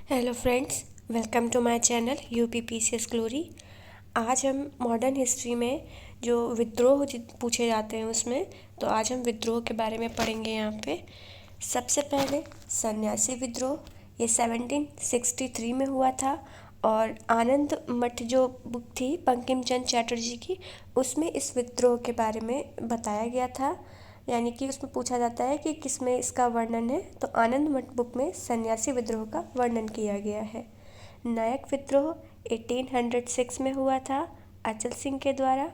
Hello friends, welcome to my channel UPPCS glory. आज हम modern history में जो विद्रोह पूछे जाते हैं उसमें तो आज हम विद्रोह के बारे में पढ़ेंगे। यहाँ पे सबसे पहले सन्यासी विद्रोह, ये 1763 में हुआ था और आनंद मठ जो बुक थी बंकिम चंद्र चटर्जी की, उसमें इस विद्रोह के बारे में बताया गया था। यानी कि उसमें पूछा जाता है कि किसमें इसका वर्णन है, तो आनंद मठ बुक में सन्यासी विद्रोह का वर्णन किया गया है। नायक विद्रोह 1806 में हुआ था अचल सिंह के द्वारा।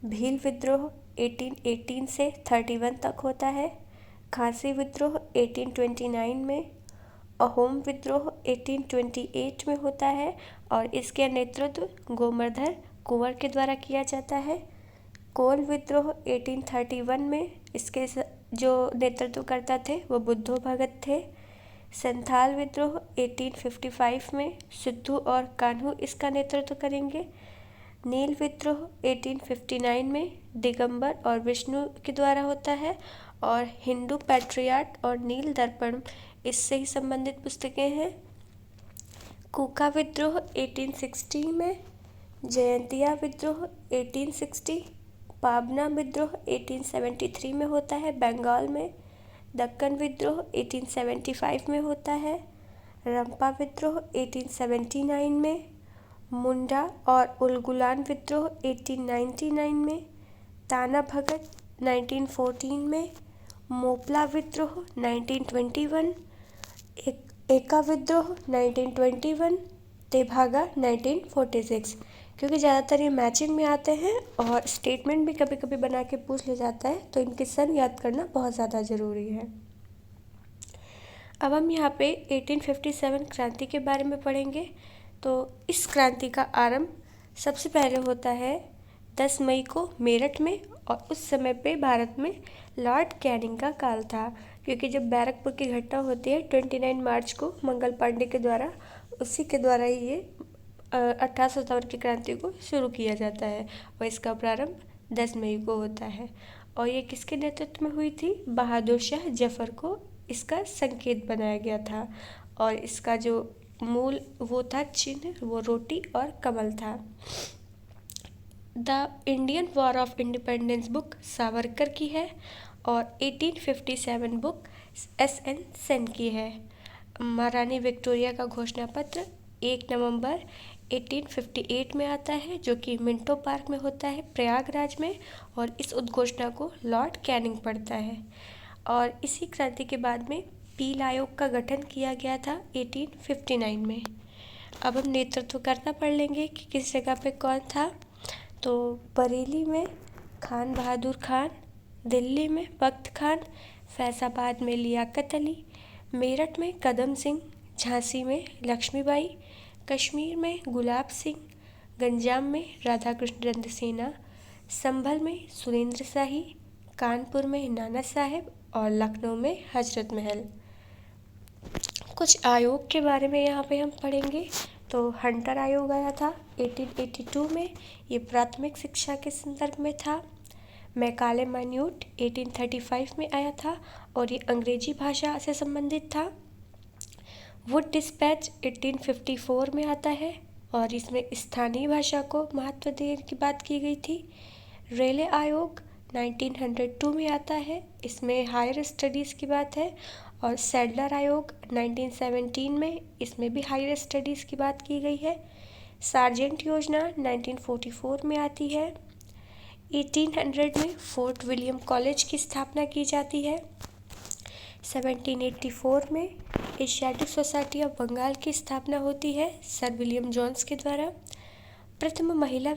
भील विद्रोह 1818 से 31 तक होता है। खासी विद्रोह 1829 में। अहोम विद्रोह 1828 में होता है और इसके नेतृत्व गोमर्धन कुंवर के द्वारा किया जाता है। कोल विद्रोह 1831 में, इसके जो नेतृत्व करता थे वो बुद्धो भगत थे। संथाल विद्रोह 1855 में सिद्धू और कान्हू इसका नेतृत्व करेंगे। नील विद्रोह 1859 में दिगंबर और विष्णु के द्वारा होता है और हिंदू पैट्रियाट और नील दर्पण इससे ही संबंधित पुस्तकें हैं। कूका विद्रोह 1860 में। जयंतिया विद्रोह 1860। पाबना विद्रोह 1873 में होता है बंगाल में। दक्कन विद्रोह 1875 में होता है। रंपा विद्रोह 1879 में। मुंडा और उलगुलान विद्रोह 1899 में। ताना भगत 1914 में। मोपला विद्रोह 1921। एका विद्रोह 1921। तेभागा 1946। क्योंकि ज़्यादातर ये मैचिंग में आते हैं और स्टेटमेंट भी कभी कभी बना के पूछ ले जाता है, तो इनके सन याद करना बहुत ज़्यादा ज़रूरी है। अब हम यहाँ पे 1857 क्रांति के बारे में पढ़ेंगे। तो इस क्रांति का आरंभ सबसे पहले होता है 10 मई को मेरठ में, और उस समय पे भारत में लॉर्ड कैनिंग का काल था, क्योंकि जब बैरकपुर की घटना होती है 29 मार्च को मंगल पांडे के द्वारा, उसी के द्वारा ही ये 1857 की क्रांति को शुरू किया जाता है और इसका प्रारंभ 10 मई को होता है। और ये किसके नेतृत्व में हुई थी? बहादुर शाह जफर को इसका संकेत बनाया गया था और इसका जो मूल वो था चिन्ह, वो रोटी और कमल था। The Indian war of independence book Savarkar की है और 1857 बुक एस.एन. सेन की है। महारानी विक्टोरिया का घोषणा पत्र 1 नवंबर 1858 में आता है, जो कि मिंटो पार्क में होता है प्रयागराज में, और इस उद्घोषणा को लॉर्ड कैनिंग पढ़ता है। और इसी क्रांति के बाद में पील आयोग का गठन किया गया था 1859 में। अब हम नेतृत्वकर्ता पढ़ लेंगे कि किस जगह पे कौन था। तो बरेली में खान बहादुर खान, दिल्ली में बख्त खान, फैजाबाद में लियाकत अली, मेरठ में कदम सिंह, झांसी में लक्ष्मीबाई, कश्मीर में गुलाब सिंह, गंजाम में राधा कृष्ण चंद्रसेना, संभल में सुरेंद्र शाही, कानपुर में नाना साहेब और लखनऊ में हजरत महल। कुछ आयोग के बारे में यहाँ पे हम पढ़ेंगे। तो हंटर आयोग आया था 1882 में, ये प्राथमिक शिक्षा के संदर्भ में था। मैकाले माइन्यूट 1835 में आया था और ये अंग्रेजी भाषा से संबंधित था। वुड डिस्पैच 1854 में आता है और इसमें स्थानीय भाषा को महत्व देने की बात की गई थी। रेले आयोग 1902 में आता है, इसमें हायर स्टडीज़ की बात है। और सैडलर आयोग 1917 में, इसमें भी हायर स्टडीज़ की बात की गई है। सार्जेंट योजना 1944 में आती है। 1800 में फोर्ट विलियम कॉलेज की स्थापना की जाती है। 1784 में एशियाटिक सोसाइटी ऑफ बंगाल की स्थापना होती है सर विलियम जोन्स के द्वारा। प्रथम महिला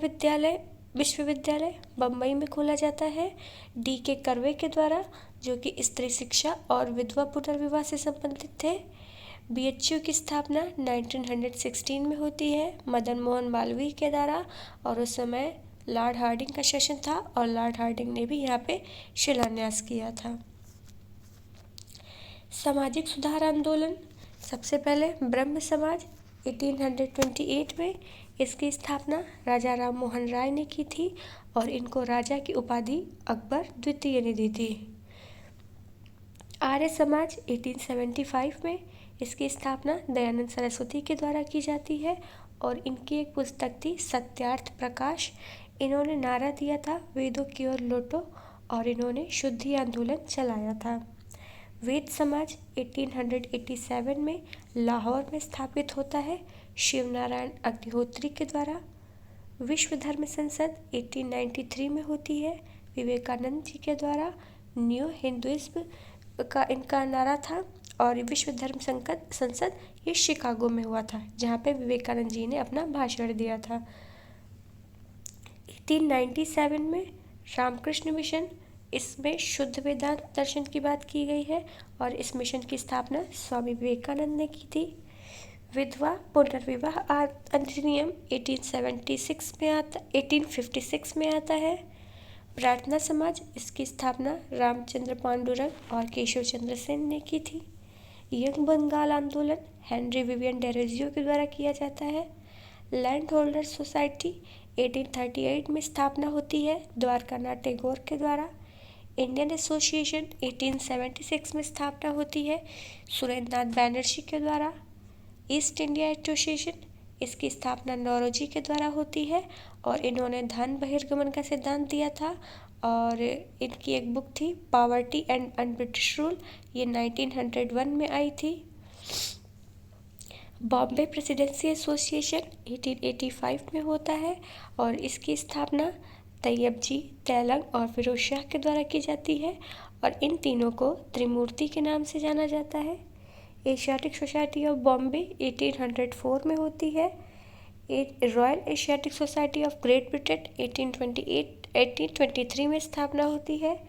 विश्वविद्यालय बम्बई में खोला जाता है D.K. कर्वे के द्वारा, जो कि स्त्री शिक्षा और विधवा पुनर्विवाह से संबंधित थे। BHU की स्थापना 1916 में होती है मदन मोहन मालवीय के द्वारा, और उस समय लॉर्ड हार्डिंग का शासन था और लॉर्ड हार्डिंग ने भी यहाँ पे शिलान्यास किया था। सामाजिक सुधार आंदोलन, सबसे पहले ब्रह्म समाज 1828 में, इसकी स्थापना राजा राम मोहन राय ने की थी और इनको राजा की उपाधि अकबर द्वितीय ने दी थी। आर्य समाज 1875 में, इसकी स्थापना दयानंद सरस्वती के द्वारा की जाती है और इनकी एक पुस्तक थी सत्यार्थ प्रकाश। इन्होंने नारा दिया था वेदों की ओर लौटो और इन्होंने शुद्धि आंदोलन चलाया था। वेद समाज 1887 में लाहौर में स्थापित होता है शिवनारायण अग्निहोत्री के द्वारा। विश्व धर्म संसद 1893 में होती है विवेकानंद जी के द्वारा। न्यू हिंदुइज्म का इनका नारा था और विश्व धर्म संसद ये शिकागो में हुआ था जहाँ पे विवेकानंद जी ने अपना भाषण दिया था। 1897 में रामकृष्ण मिशन, इसमें शुद्ध वेदांत दर्शन की बात की गई है और इस मिशन की स्थापना स्वामी विवेकानंद ने की थी। विधवा पुनर्विवाह अधिनियम 1856 में आता है। प्रार्थना समाज, इसकी स्थापना रामचंद्र पांडुरंग और केशव चंद्र सेन ने की थी। यंग बंगाल आंदोलन हेनरी विवियन डेरोजियो के द्वारा किया जाता है। लैंड होल्डर सोसाइटी 1838 में स्थापना होती है द्वारकानाथ टैगोर के द्वारा। इंडियन एसोसिएशन 1876 में स्थापना होती है सुरेंद्रनाथ बैनर्जी के द्वारा। ईस्ट इंडिया एसोसिएशन, इसकी स्थापना नौरोजी के द्वारा होती है और इन्होंने धन बहिर्गमन का सिद्धांत दिया था और इनकी एक बुक थी पॉवर्टी एंड अनब्रिटिश रूल, ये 1901 में आई थी। बॉम्बे प्रेसिडेंसी एसोसिएशन 1885 में होता है और इसकी स्थापना तैयब जी, तेलंग और फिरोज शाह के द्वारा की जाती है और इन तीनों को त्रिमूर्ति के नाम से जाना जाता है। एशियाटिक सोसाइटी ऑफ बॉम्बे 1804 में होती है। Royal Asiatic society of great Britain 1823 में स्थापना होती है।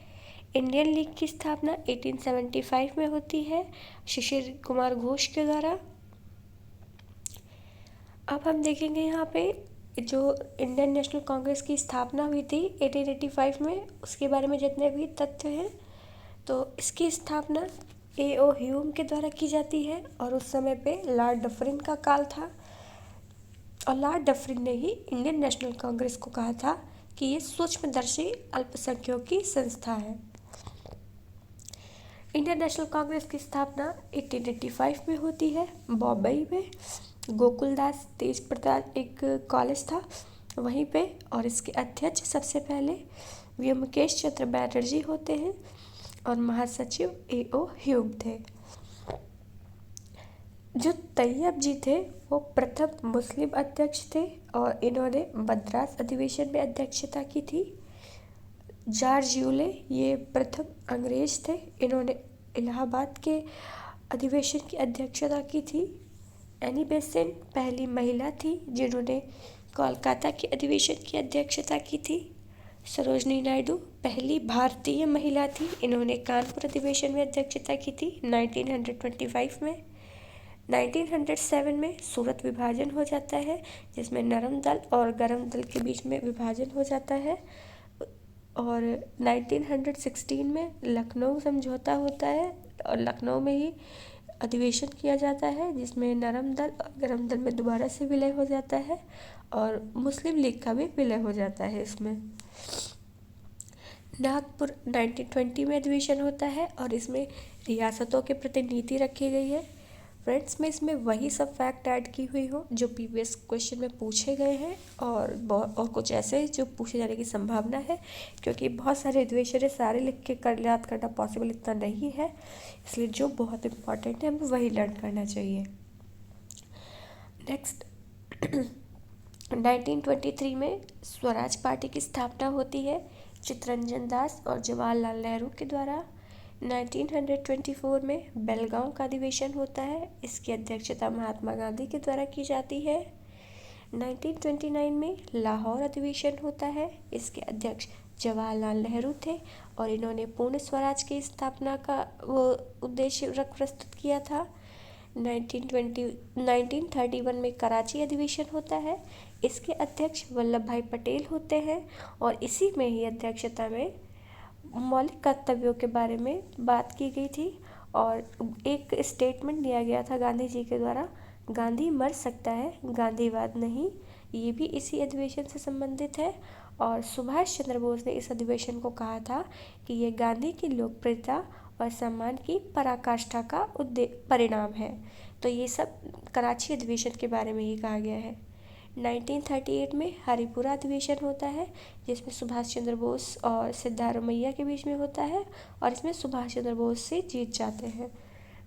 इंडियन लीग की स्थापना 1875 में होती है शिशिर कुमार घोष के द्वारा। अब हम देखेंगे यहाँ पे जो इंडियन नेशनल कांग्रेस की स्थापना हुई थी 1885 में, उसके बारे में जितने भी तथ्य हैं, तो इसकी स्थापना A.O. ह्यूम के द्वारा की जाती है और उस समय पे लॉर्ड डफरिन का काल था और लॉर्ड डफरिन ने ही इंडियन नेशनल कांग्रेस को कहा था कि ये सूक्ष्मदर्शी अल्पसंख्यकों की संस्था है। इंडियन नेशनल कांग्रेस की स्थापना 1885 में होती है बॉम्बई में। गोकुलदास तेज प्रताप एक कॉलेज था वहीं पे और इसके अध्यक्ष सबसे पहले व्योमकेश चंद्र बैनर्जी होते हैं और महासचिव A.O. ह्यूम थे। जो तैयब जी थे वो प्रथम मुस्लिम अध्यक्ष थे और इन्होंने मद्रास अधिवेशन में अध्यक्षता की थी। जॉर्ज यूले ये प्रथम अंग्रेज थे, इन्होंने इलाहाबाद के अधिवेशन की अध्यक्षता की थी। एनी बेसेंट पहली महिला थी जिन्होंने कोलकाता के अधिवेशन की अध्यक्षता की थी। सरोजनी नायडू पहली भारतीय महिला थी, इन्होंने कानपुर अधिवेशन में अध्यक्षता की थी 1925 में। 1907 में सूरत विभाजन हो जाता है जिसमें नरम दल और गरम दल के बीच में विभाजन हो जाता है और 1916 में लखनऊ समझौता होता है और लखनऊ में ही अधिवेशन किया जाता है जिसमें नरम दल और गरम दल में दोबारा से विलय हो जाता है और मुस्लिम लीग का भी विलय हो जाता है इसमें। नागपुर 1920 में अधिवेशन होता है और इसमें रियासतों के प्रति नीति रखी गई है। फ्रेंड्स, मैं इसमें वही सब फैक्ट ऐड की हुई हूँ जो प्रीवियस क्वेश्चन में पूछे गए हैं और कुछ ऐसे जो पूछे जाने की संभावना है क्योंकि बहुत सारे अधिवेशन है, सारे लिख के याद करना पॉसिबल इतना नहीं है, इसलिए जो बहुत इम्पॉर्टेंट है हमें वही लर्न करना चाहिए। नेक्स्ट 1923 में स्वराज पार्टी की स्थापना होती है चित्तरंजन दास और जवाहरलाल नेहरू के द्वारा। 1924 में बेलगांव का अधिवेशन होता है, इसकी अध्यक्षता महात्मा गांधी के द्वारा की जाती है। 1929 में लाहौर अधिवेशन होता है, इसके अध्यक्ष जवाहरलाल नेहरू थे और इन्होंने पूर्ण स्वराज की स्थापना का वो उद्देश्य प्रस्तुत किया था। 1931 में कराची अधिवेशन होता है, इसके अध्यक्ष वल्लभ भाई पटेल होते हैं और इसी में ही अध्यक्षता में मौलिक कर्तव्यों के बारे में बात की गई थी और एक स्टेटमेंट दिया गया था गांधी जी के द्वारा, गांधी मर सकता है, गांधीवाद नहीं, ये भी इसी अधिवेशन से संबंधित है। और सुभाष चंद्र बोस ने इस अधिवेशन को कहा था कि ये गांधी की लोकप्रियता और सम्मान की पराकाष्ठा का परिणाम है। तो ये सब कराची अधिवेशन के बारे में ही कहा गया है। 1938 में हरिपुरा अधिवेशन होता है, जिसमें सुभाष चंद्र बोस और सिद्धारमैया के बीच में होता है और इसमें सुभाष चंद्र बोस से जीत जाते हैं।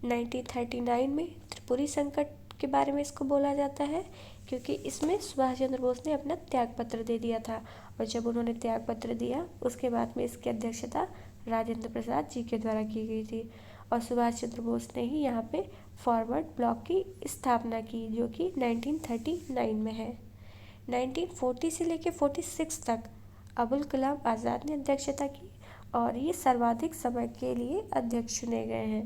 1939 में त्रिपुरी संकट के बारे में इसको बोला जाता है, क्योंकि इसमें सुभाष चंद्र बोस ने अपना त्यागपत्र दे दिया था और जब उन्होंने त्यागपत्र दिया उसके बाद में इसकी अध्यक्षता राजेंद्र प्रसाद जी के द्वारा की गई थी और सुभाष चंद्र बोस ने ही यहाँ पे फॉरवर्ड ब्लॉक की स्थापना की, जो कि 1939 में है। 1940 से लेकर 46 तक अबुल कलाम आज़ाद ने अध्यक्षता की और ये सर्वाधिक समय के लिए अध्यक्ष चुने गए हैं।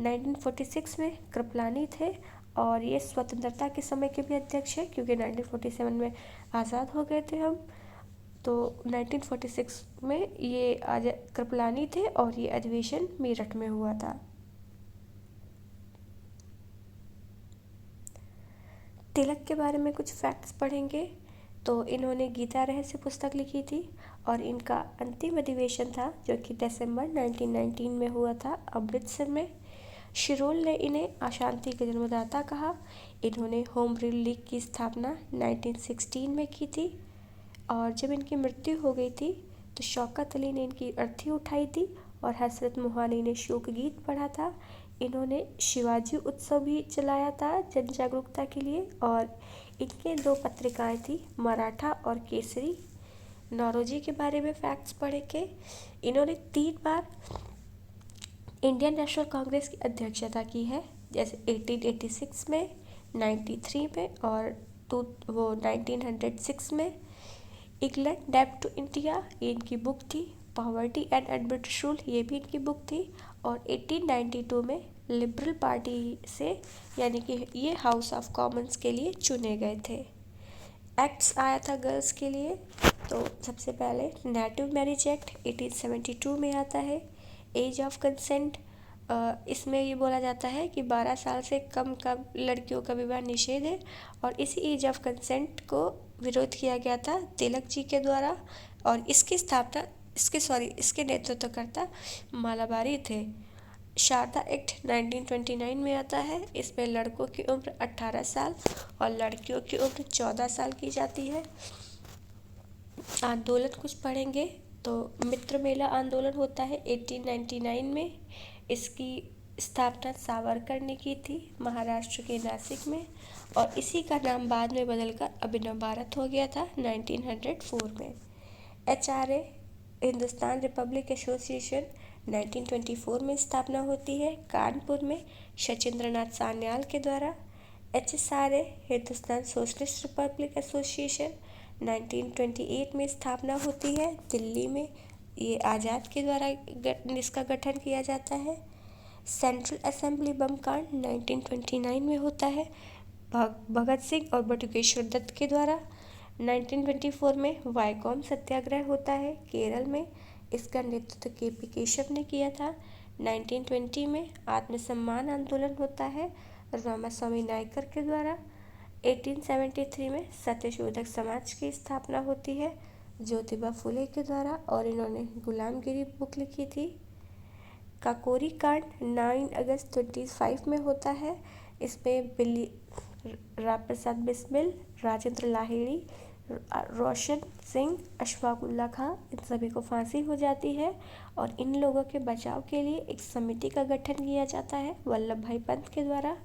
1946 में कृपलानी थे और ये स्वतंत्रता के समय के भी अध्यक्ष है, क्योंकि 1947 में आज़ाद हो गए थे हम, तो 1946 में ये कृपलानी थे और ये अधिवेशन मेरठ में हुआ था। तिलक के बारे में कुछ फैक्ट्स पढ़ेंगे। तो इन्होंने गीता रहस्य पुस्तक लिखी थी और इनका अंतिम अधिवेशन था जो कि दिसंबर 1919 में हुआ था अमृतसर में। शिरोल ने इन्हें अशांति के जन्मदाता कहा। इन्होंने होम रूल लीग की स्थापना 1916 में की थी और जब इनकी मृत्यु हो गई थी तो शौकत अली ने इनकी अर्थी उठाई थी और हसरत मोहानी ने शोक गीत पढ़ा था। इन्होंने शिवाजी उत्सव भी चलाया था जन जागरूकता के लिए और इनके 2 पत्रिकाएं थी, मराठा और केसरी। नौरोजी के बारे में फैक्ट्स पढ़े के इन्होंने 3 बार इंडियन नेशनल कांग्रेस की अध्यक्षता की है, जैसे 1886 में, 93 में और 1906 में। इंग्लैंड डेब्ट टू इंडिया ये इनकी बुक थी। पॉवर्टी एंड ब्रिटिश रूल ये भी इनकी बुक थी और 1892 में लिबरल पार्टी से यानी कि ये हाउस ऑफ कॉमन्स के लिए चुने गए थे। एक्ट्स आया था गर्ल्स के लिए, तो सबसे पहले नेटिव मैरिज एक्ट 1872 में आता है। एज ऑफ कंसेंट, इसमें ये बोला जाता है कि 12 साल से कम का लड़कियों का विवाह निषेध है और इसी एज ऑफ कंसेंट को विरोध किया गया था तिलक जी के द्वारा और इसकी स्थापना इसके नेतृत्वकर्ता मालाबारी थे। शारदा एक्ट 1929 में आता है। इसमें लड़कों की उम्र 18 साल और लड़कियों की उम्र 14 साल की जाती है। आंदोलन कुछ पढ़ेंगे तो मित्र मेला आंदोलन होता है 1899 में। इसकी स्थापना सावरकर ने की थी महाराष्ट्र के नासिक में और इसी का नाम बाद में बदलकर अभिनव भारत हो गया था 1904 में। HRA हिंदुस्तान रिपब्लिक एसोसिएशन 1924 में स्थापना होती है कानपुर में सचिंद्र नाथ सान्याल के द्वारा। HSRA Hindustan socialist Republic association 1928 में स्थापना होती है दिल्ली में, ये आज़ाद के द्वारा इसका गठन किया जाता है। सेंट्रल असेंबली बम कांड 1929 में होता है भगत सिंह और बटुकेश्वर दत्त के द्वारा। 1924 में वाइकॉम सत्याग्रह होता है केरल में, इसका नेतृत्व KP केशव ने किया था। 1920 में आत्मसम्मान आंदोलन होता है रामास्वामी नायकर के द्वारा। 1873 में सत्यशोधक समाज की स्थापना होती है ज्योतिबा फुले के द्वारा और इन्होंने गुलामगिरी बुक लिखी थी। काकोरी कांड 9 अगस्त 25 में होता है। इसमें राम प्रसाद बिस्मिल, राजेंद्र लाहिड़ी, रोशन सिंह, अशफाकुल्ला खां, इन सभी को फांसी हो जाती है और इन लोगों के बचाव के लिए एक समिति का गठन किया जाता है वल्लभ भाई पंत के द्वारा।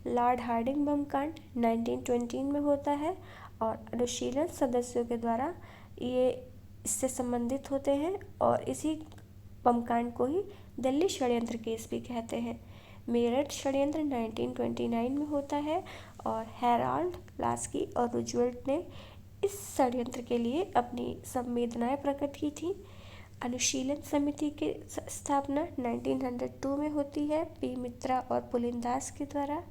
लॉर्ड हार्डिंग बम कांड 1920 में होता है और अनुशीलन सदस्यों के द्वारा ये इससे संबंधित होते हैं और इसी बम कांड को ही दिल्ली षड्यंत्र केस भी कहते हैं। मेरठ षड्यंत्र 1929 में होता है और हेराल्ड लास्की और रूजवेल्ट ने इस षड्यंत्र के लिए अपनी संवेदनाएं प्रकट की थी। अनुशीलन समिति की स्थापना 1902 में होती है P मित्रा और पुलिनदास के द्वारा।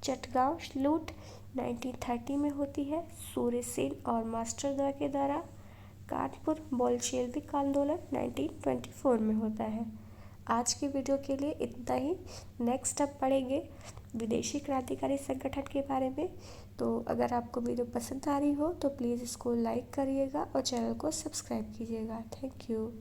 चटगांव लूट 1930 में होती है सूर्य सेन और मास्टर के द्वारा। कानपुर बोल्शेविक आंदोलन 1924 में होता है। आज की वीडियो के लिए इतना ही। नेक्स्ट अब पढ़ेंगे विदेशी क्रांतिकारी संगठन के बारे में। तो अगर आपको वीडियो पसंद आ रही हो तो प्लीज़ इसको लाइक करिएगा और चैनल को सब्सक्राइब कीजिएगा। Thank you.